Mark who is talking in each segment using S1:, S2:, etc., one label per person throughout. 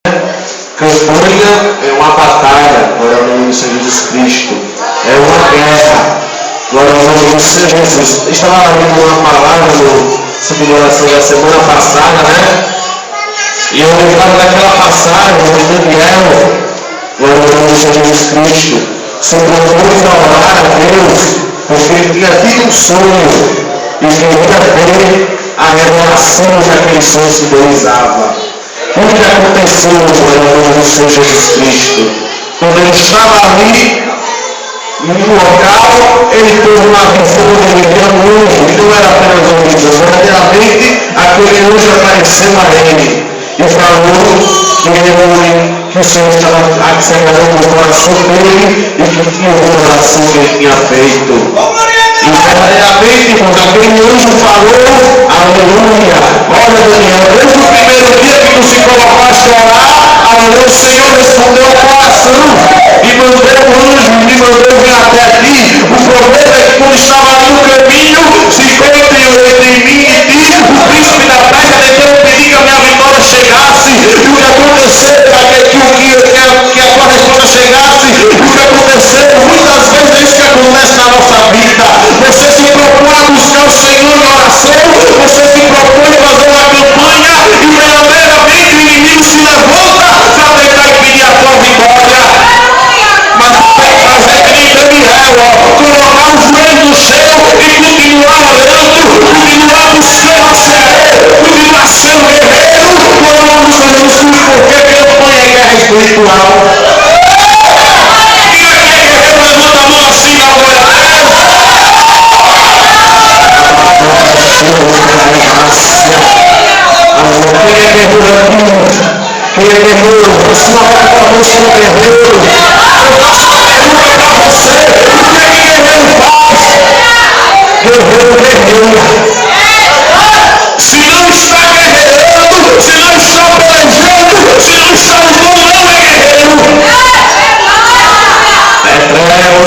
S1: Campanha é uma batalha, glória ao nome do Senhor Jesus Cristo. É uma guerra, glória ao nome do Senhor Jesus. Estava lendo uma palavra no segundo oração da semana passada, né? E eu lembrava daquela passagem de Daniel, glória ao nome do Senhor Jesus Cristo, sobre o povo orar a Deus, porque ele tinha tido um sonho e queria ver a revelação daquele sonho se realizava. O que aconteceu no Senhor Jesus Cristo? Quando ele estava ali, no local, ele teve uma visão de um anjo, e não era apenas uma visão, verdadeiramente aquele anjo apareceu a ele e falou que o Senhor estava acelerando o coração dele e que tinha uma oração que ele tinha feito. E verdadeiramente, quando aquele anjo falou, aleluia, olha Daniel, desde o primeiro dia que tu se colocaste a orar, aleluia, o Senhor respondeu ao coração, e mandou um anjo, me mandou vir até ti. O problema é que quando estava ali no caminho, se veio entre mim e ti, o príncipe da Pérsia tentou impedir que a minha vitória chegasse, e o que aconteceu é que a tua resposta chegasse, e o que aconteceu, muitas vezes é isso que acontece na nossa vida. Você se propõe a buscar o Senhor em oração, você se propõe a fazer uma campanha e verdadeiramente o inimigo se levanta para tentar impedir a tua vitória. Mas você tem que fazer que nem Daniel, colocar o joelho no chão e continuar orando, continuar buscando a ser, continuar sendo guerreiro, clamando o Senhor Jesus, porque campanha é guerra espiritual. Quem é guerreiro, levanta a mão assim na glória a Deus. Quem é guerreiro aqui? Quem é guerreiro? Você não vai para você, guerreiro. Eu faço uma pergunta para você. O que é que guerreiro faz? Guerreiro. Se não está guerreirando, se não está pelejando, se não está lutando, não é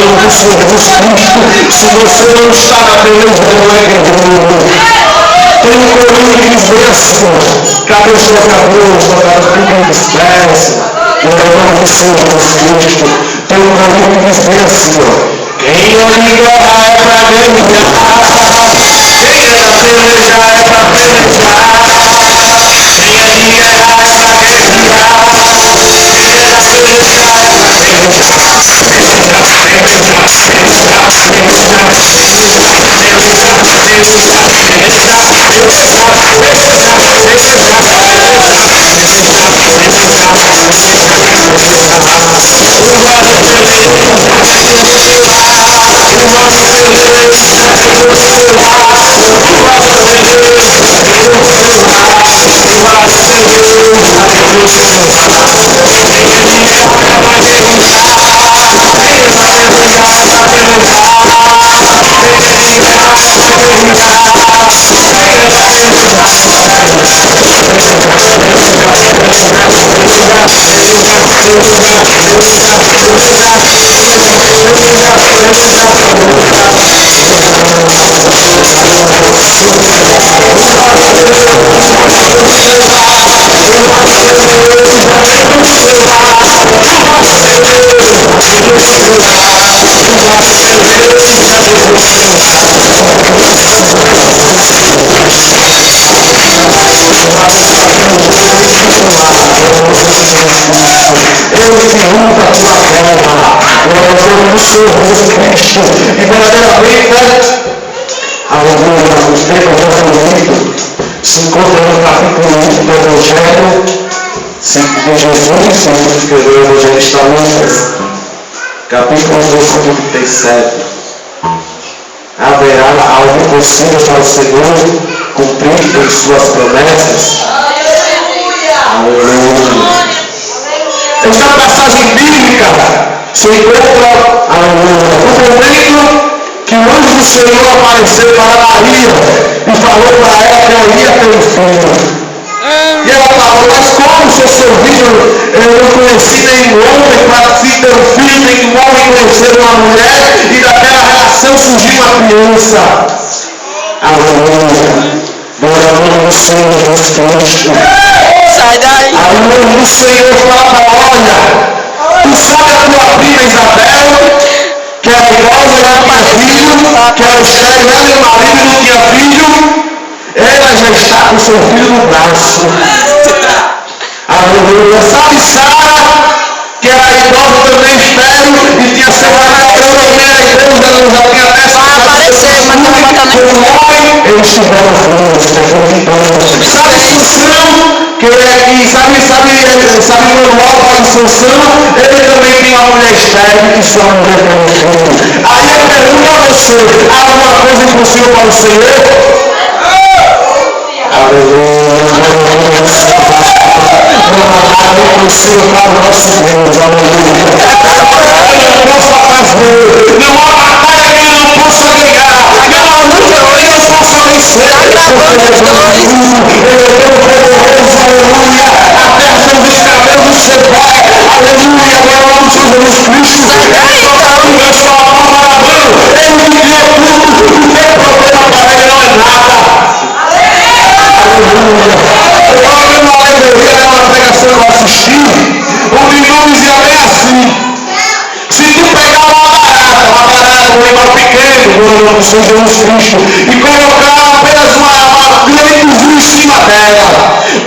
S1: guerreiro. Se você não está na beleza, não é guerreiro. Tem um corinho que diz bem assim: cadê o seu cabeça, para o que diz desce? No nome do Senhor Jesus Cristo. Tem um corinho que diz bem assim: quem é de guerra é para guerrear. Quem é da peleja é para pelejar. Quem é de guerra é para guerrear. Quem é da peleja é para pelejar. E verdadeiramente, aleluia, os temas se encontram no capítulo 1 do Evangelho de Jesus, segundo escreveu o evangelista Lucas, capítulo 1, versículo 37. Haverá algo possível para o Senhor cumprir em suas promessas? Aleluia. Esta passagem bíblica se encontra no momento que o anjo do Senhor apareceu para Maria e falou para ela que ela ia ter um filho. E ela falou: mas como, se eu sou virgem, eu não conheci nenhum homem para se ter um filho, nenhum homem conhecer uma mulher, e daquela relação surgiu uma criança. Aleluia. Glória ao nome do Senhor Jesus Cristo.
S2: Sai daí.
S1: Aí o nome do Senhor fala, olha, tu sabe a tua prima Isabel, que era idosa e não tinha filho, que era estéril, ela e o marido não tinha filho, ela já está com seu filho no braço. Aleluia. Sabe Sara, que era idosa também estéril e tinha separado a também era idosa, ela já tinha até
S2: Vai aparecer, mas não vai botar nem.
S1: eles tiveram filhos. Sabe Sansão, que sabe Manuel para Sansão, ele também tinha uma mulher estéril e sua mulher também filho. Aí eu pergunto a você, há alguma coisa impossível para o Senhor? Aleluia. O Senhor para o nosso Deus, aleluia. Não possa fazer, não há batalha que ele não possa ganhar, não há luta que ele não possa vencer. Aleluia. A terra são os escravos do seu Pai, aleluia. Agora vamos a Jesus Cristo. Eu sou a palma da mão, ele me deu tudo, o teu problema para ele não é nada. Aleluia. Eu uma aleluia, era uma pregação que eu assisti, o menino dizia bem assim, se tu pegar uma barata, um animal pequeno, no nome do Senhor Jesus Cristo, e colocar apenas uma grandezinha em cima dela,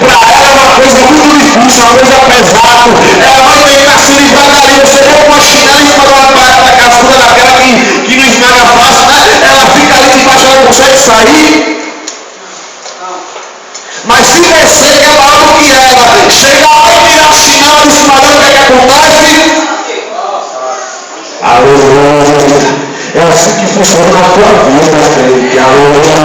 S1: para ela é uma coisa muito difícil, uma coisa pesada, ela vai pegar assim devagarinho, você pôr uma chinela em cima de uma cascuda daquela que não esmaga fácil, né? Ela fica ali debaixo, ela não consegue sair. Mas se descer, que é maior do que ela, chega lá e virar chinelo em cima dela, o que é que acontece? Aleluia. É assim que funciona na tua vida, gente. Aleluia.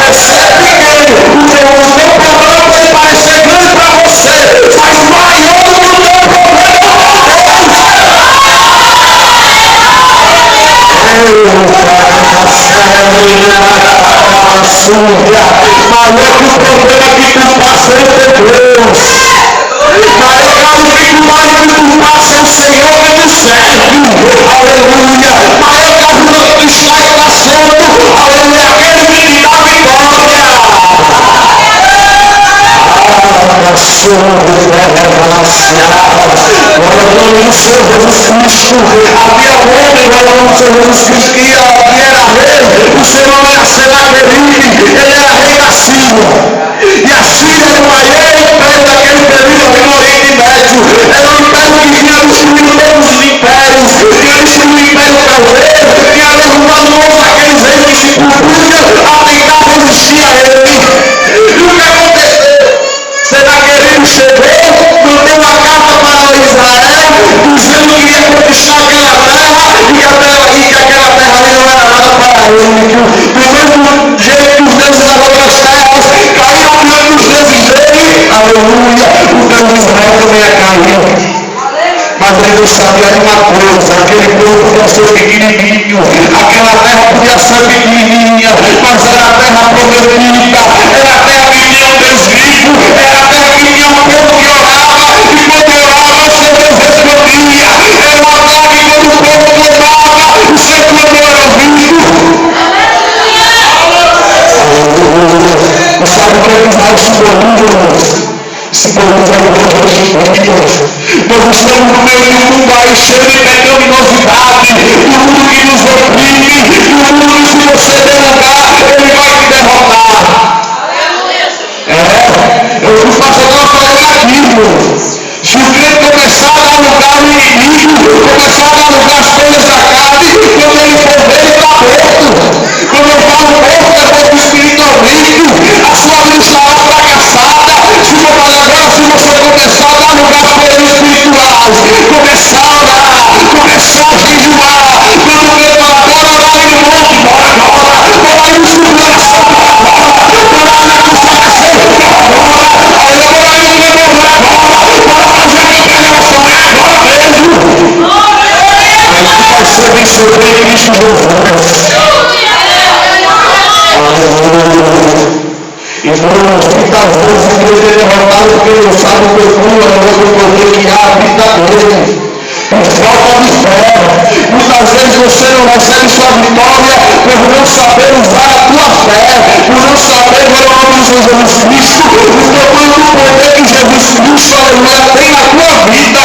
S1: Você é pequeno, o teu problema pode parecer grande para você, mas maior do que o teu problema maior que o problema que tu passa é teu Deus. Maior que a dificuldade que tu passa é o Senhor que te serve. Aleluia. Maior que a vida que tu está passando, aleluia, aquele que te dá vitória. Glória ao nome do Senhor Jesus Cristo. Havia um homem, glória ao nome do Senhor Jesus Cristo, que era rei. O seu nome era Senaqueribe. Ele era rei da Síria. E a Síria era o maior império daquele período ali no Oriente Médio. Era um império que tinha destruído todos os impérios. Tinha destruído o império caldeiro. Tinha derrubado todos aqueles reis que se propunham a tentar resistir a ele. E o que aconteceu? Senaqueribe chegou, mandou uma carta para Israel, dizendo que ia conquistar aquela terra e que aquela terra ali não era nada para ele. Do mesmo jeito que os deuses das outras terras caíram diante dos deuses dele, aleluia, o Deus de Israel também ia cair. Mas Deus sabia de uma coisa, aquele povo podia ser pequenininho, aquela terra podia ser pequenininha, mas era a terra prometida, era a terra que tinha um Deus vivo, era a terra que tinha um povo que orava, e quando orava o seu Deus respondia, era uma terra que quando o povo clamava, o seu clamor era ouvido. Você sabe o que é mais simboliza? Simboliza a igreja de Deus. Nós estamos no meio de um mundo aí cheio de pecaminosidade, um mundo que nos oprime, um mundo que se você derrubar, ele vai te derrotar. Eu fui fazer uma falando aqui, irmão. Se o crente começar a alugar o inimigo, começar a alugar as coisas da carne, quando ele for ver, ele está morto. Quando eu falo morto, é morto espiritualmente, a sua vida estará fracassada. Se você começar a alugar as coisas espirituais, começar a orar, começar a jejuar, quando ele fala, bora orar no monte, bora ir no seu coração, bora ir na consagração, bora ir no memorial, bora fazer a pregação, agora mesmo. Aí tu vai ser vencedor em Cristo Jesus. Irmãos, muitas vezes ele é derrotado porque ele não sabe o que eu não vou poder guiar a vida dele. falta de fé. Muitas vezes você não recebe sua vitória por não saber usar a tua fé, por não saber ver o nome de Jesus Cristo, o tamanho do poder que Jesus Cristo, aleluia, tem na tua vida.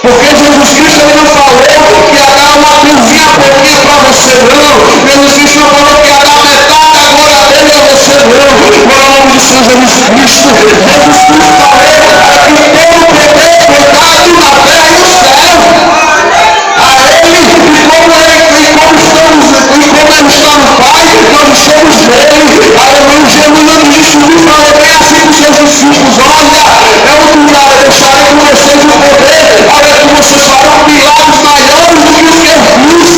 S1: Porque Jesus Cristo ele não falou que ia dar uma coisinha pouquinho para você, não. Jesus Cristo não falou que ia dar metade da glória dele a você, não. Por nome de Jesus Cristo, Jesus Cristo falou que todo o poder foi dado na terra e no céu. A ele, e como ele está no Pai, nós estamos nele. Aleluia, Jesus não disse, me falou bem assim com seus discípulos, olha, eu deixarei com vocês o poder, olha que vocês farão milagres maiores do que os que eu fiz.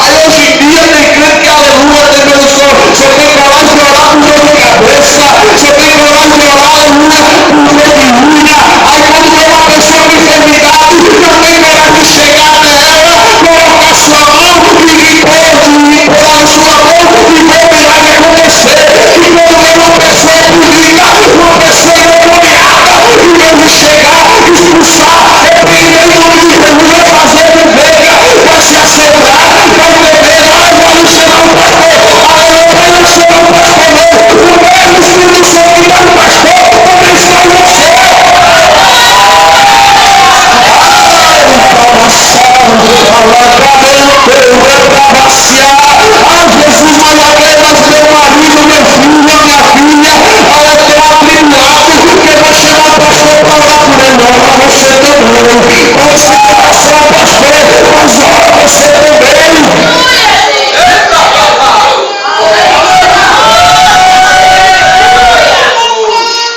S1: Aí hoje em dia tem crente que, aleluia, tem pessoa, você tem coragem de orar por dor de cabeça, você tem coragem de orar, aleluia, por dor de unha. Aí quando vem uma pessoa com enfermidade, não tem coragem de chegar até ela, colocar sua mão e pôr a sua mão e ver o milagre acontecer. E quando vem uma pessoa política, uma pessoa endemoniada, e mesmo chegar, expulsar, repreender em nome de Jesus, vai fazer vermelha, vai se assentar, vai beber, vai você não pode comer, vai você não pode comer. O mesmo Espírito Santo que está no pastor, também está em você. Jesus, mas apenas meu marido, meu filho, minha filha, ela tem atribulado, que vai chamar o pastor para orar por ele, para você também. Quando você passar o pastor, mas ora você também.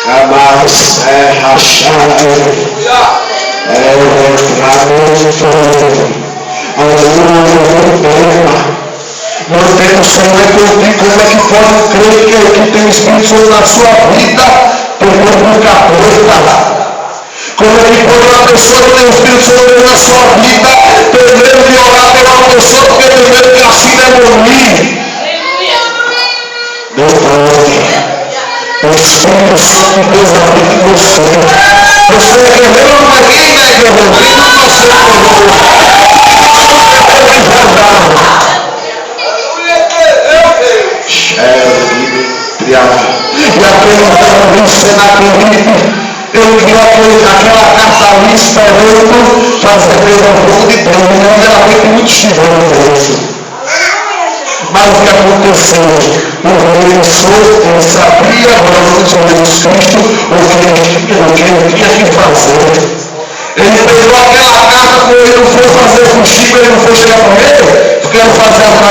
S1: Cabaz é rachado, é livramento. Não tem noção como é que pode crer que tem o Espírito Santo na sua vida por boca aberta. Como é que pode uma pessoa que tem o Espírito Santo na sua vida ter medo de orar por uma pessoa porque tem medo que assim demonie? Não pode. O Espírito Santo de Deus habita em você. Você é guerreiro, não é quem é guerreiro? Quem não vai ser guerreiro? E aquele vencer na corrida, eu vi aquela carta ali esperando fazer o fogo de Deus, e ela foi muito chegando. Mas o que aconteceu? O rei ele sabia agora de Jesus Cristo o que ele tinha que fazer. Ele pegou aquela carta, ele não foi fazer com Chico, ele não foi chegar com ele. Tu quer fazer agora?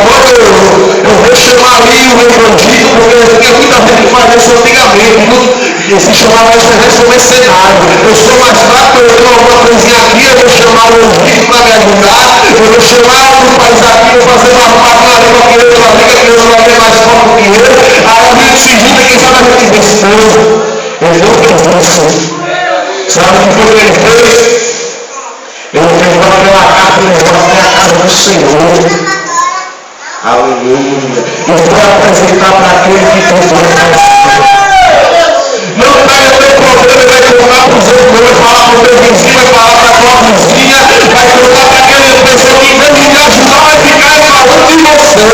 S1: Eu vou chamar ali o meu bandido, porque tinha muita gente que fazia isso antigamente. E se chamava isso de mercenário. Eu sou mais fraco, eu tenho alguma coisinha aqui, eu vou chamar o bandido para me ajudar. Eu vou chamar outro país aqui, vou fazer uma máquina ali para que ele amiga, que eu não vai ter mais forte que eu. Aí a gente se junta, quem sabe a gente venceu. Ele não fez isso. Sabe o que foi que ele fez? Ele pegou aquela carta e levou até a casa do Senhor. Aleluia. E foi apresentar para aquele que tem poder. Não pega o teu problema e vai contar para os outros, vai falar para o teu vizinho, vai falar para a tua vizinha, vai contar para aquela pessoa que em vez de me ajudar vai ficar falando de você.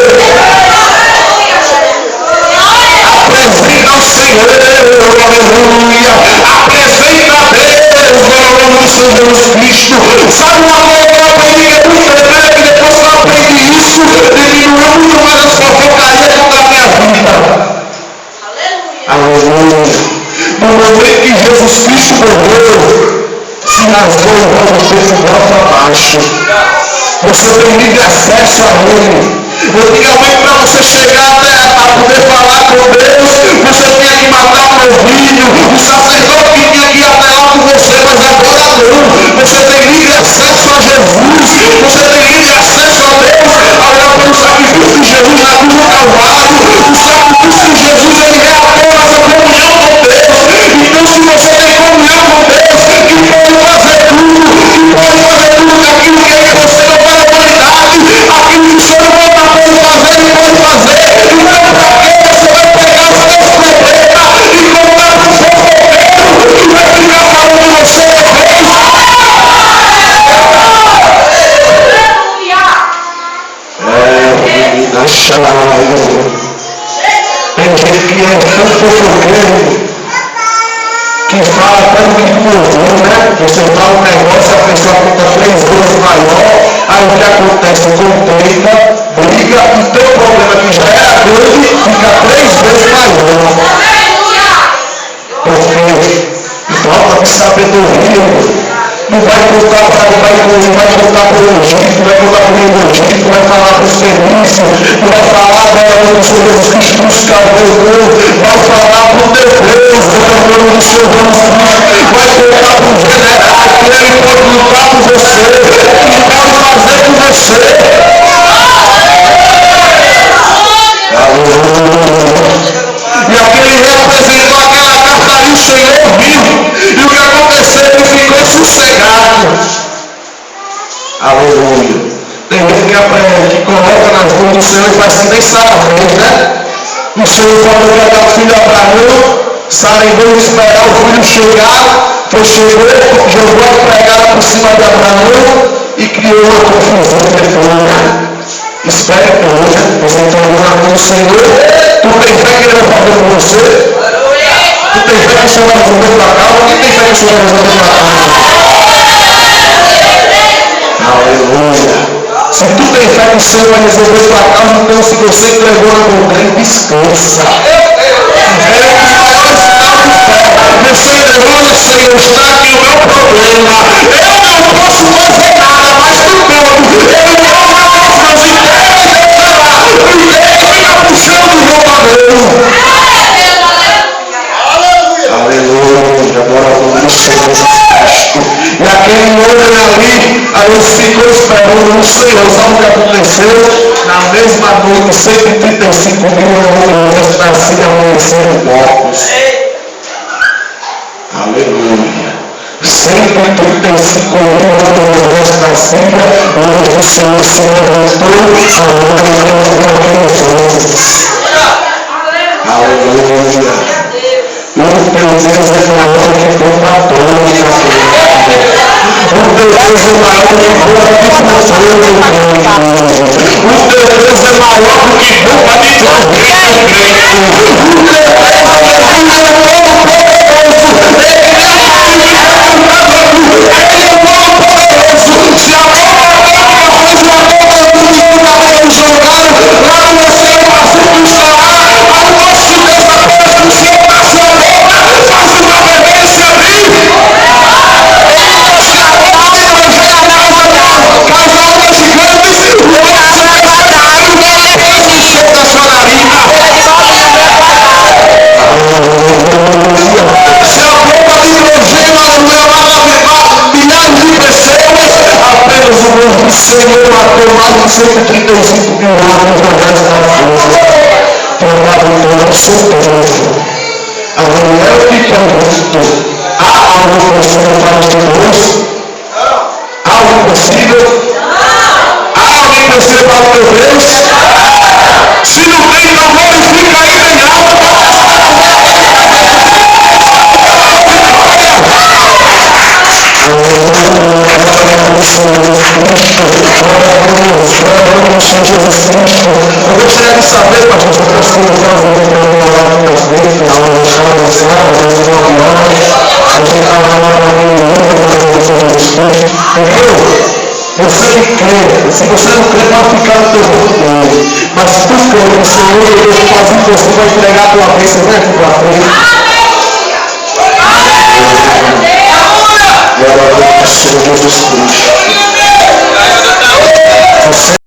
S1: Apresenta ao Senhor, aleluia. Apresenta a Deus, glória ao Senhor Jesus Cristo. Sabe uma coisa que eu aprendi que é muito tremenda, que depois que eu aprendi isso, diminuiu muito mais as fofocarias contra a minha vida. Aleluia. No momento que Jesus Cristo morreu, se rasgou o rosto fez igual para baixo. Você tem livre acesso a Ele. Antigamente, para você chegar até a poder falar com Deus, você tinha que matar um novilho, o sacerdote que tinha que ir até lá com você, mas agora não. Você tem livre acesso a Jesus, você tem livre acesso a Deus, agora pelo sacrifício de Jesus na cruz do Calvário. O sacrifício de Jesus, ele reatou essa comunhão com Deus. Então, se você tem comunhão com Deus, que pode fazer tudo, aquilo que é você não vai autoridade, aquilo que você não vai pode fazer, ele pode fazer. Então, para que você vai pegar os seus problemas e contar para o fofoqueiro que vai ficar falando de você depois? que fala até do que ouviu, né? Você fala um negócio, a pessoa conta 3 vezes maior, aí o que acontece? Contenta, briga, e teu problema que já era grande, fica 3 vezes maior. Porque falta de sabedoria. Não vai contar para o Egito, vai contar para o Egito, vai falar para os fenícios, vai falar para os Jesus Cristo Caldeirão, vai falar para o teu Deus, do Senhor Jesus Cristo, vai contar para os generais, que ele pode lutar por você, que pode fazer por você. E aquele representou aquela carta ali, o Senhor viu, e o que aconteceu? Ele ficou sossegado. Aleluia. Tem gente que coloca nas mãos do Senhor e faz assim, nem sabe, né? O Senhor falou que ia dar o filho a Abraão, Sara veio esperar o filho chegar, foi chegou, jogou a empregada por cima de Abraão e criou uma confusão depois. Espere que hoje você está na mão do Senhor. Tu tem fé que Ele vai fazer com você? Tu tem fé que o Senhor vai resolver tua causa? Quem tem fé que o Senhor vai resolver tua causa? Aleluia. Se tu tem fé que o Senhor vai resolver tua causa, então se você entregou na mão dele, descansa. É um dos maiores sinais de fé. Você entregou, Senhor, está aqui o meu problema. Eu não posso fazer nada, mas tu pode. Eu não posso fazer nada. Fica puxando o roubadeiro. Aleluia, glória a Deus, Senhor Cristo. E aquele homem ali, aí ele ficou esperando o Senhor. Sabe o que aconteceu? Na mesma noite, 135 mil homens nascidos amanheceram mortos. Aleluia. 135 mil homens nascidos, onde o Senhor se levantou, aleluia. O teu Deus é maior que toda dor na terra. O teu Deus é maior que bomba de controle. O teu Deus é maior do que bomba de controle. O teu Deus é todo-poderoso. Ele é todo-poderoso. Se a bomba fez uma bomba do mundo jogaram lá no oceano Pacífico estourar, ao nosso Deus aparece no céu, nasce a bomba, faz uma bebê se abrir. Se a bomba do evangelho causa ondas gigantes, o nosso Deus aparece no céu da sua narina. Se a bomba do hidrogênio levava milhares de pessoas, apenas o nome do Senhor matou mais de 135 mil homens na casa da força. Tomado todo o seu povo. Agora é o que pergunto. Há algo possível para os teus? Há algo possível? Há alguém possível para o teu Deus? Se não tem, então glorifica aí bem alto. Eu gostaria de saber, pastor, se eu posso você que crê, se você não crê, vai ficar no teu mundo. Mas se tu crê, o Senhor e Deus faz em você, vai entregar a tua bênção, né? Glória a Deus, Senhor Jesus Cristo.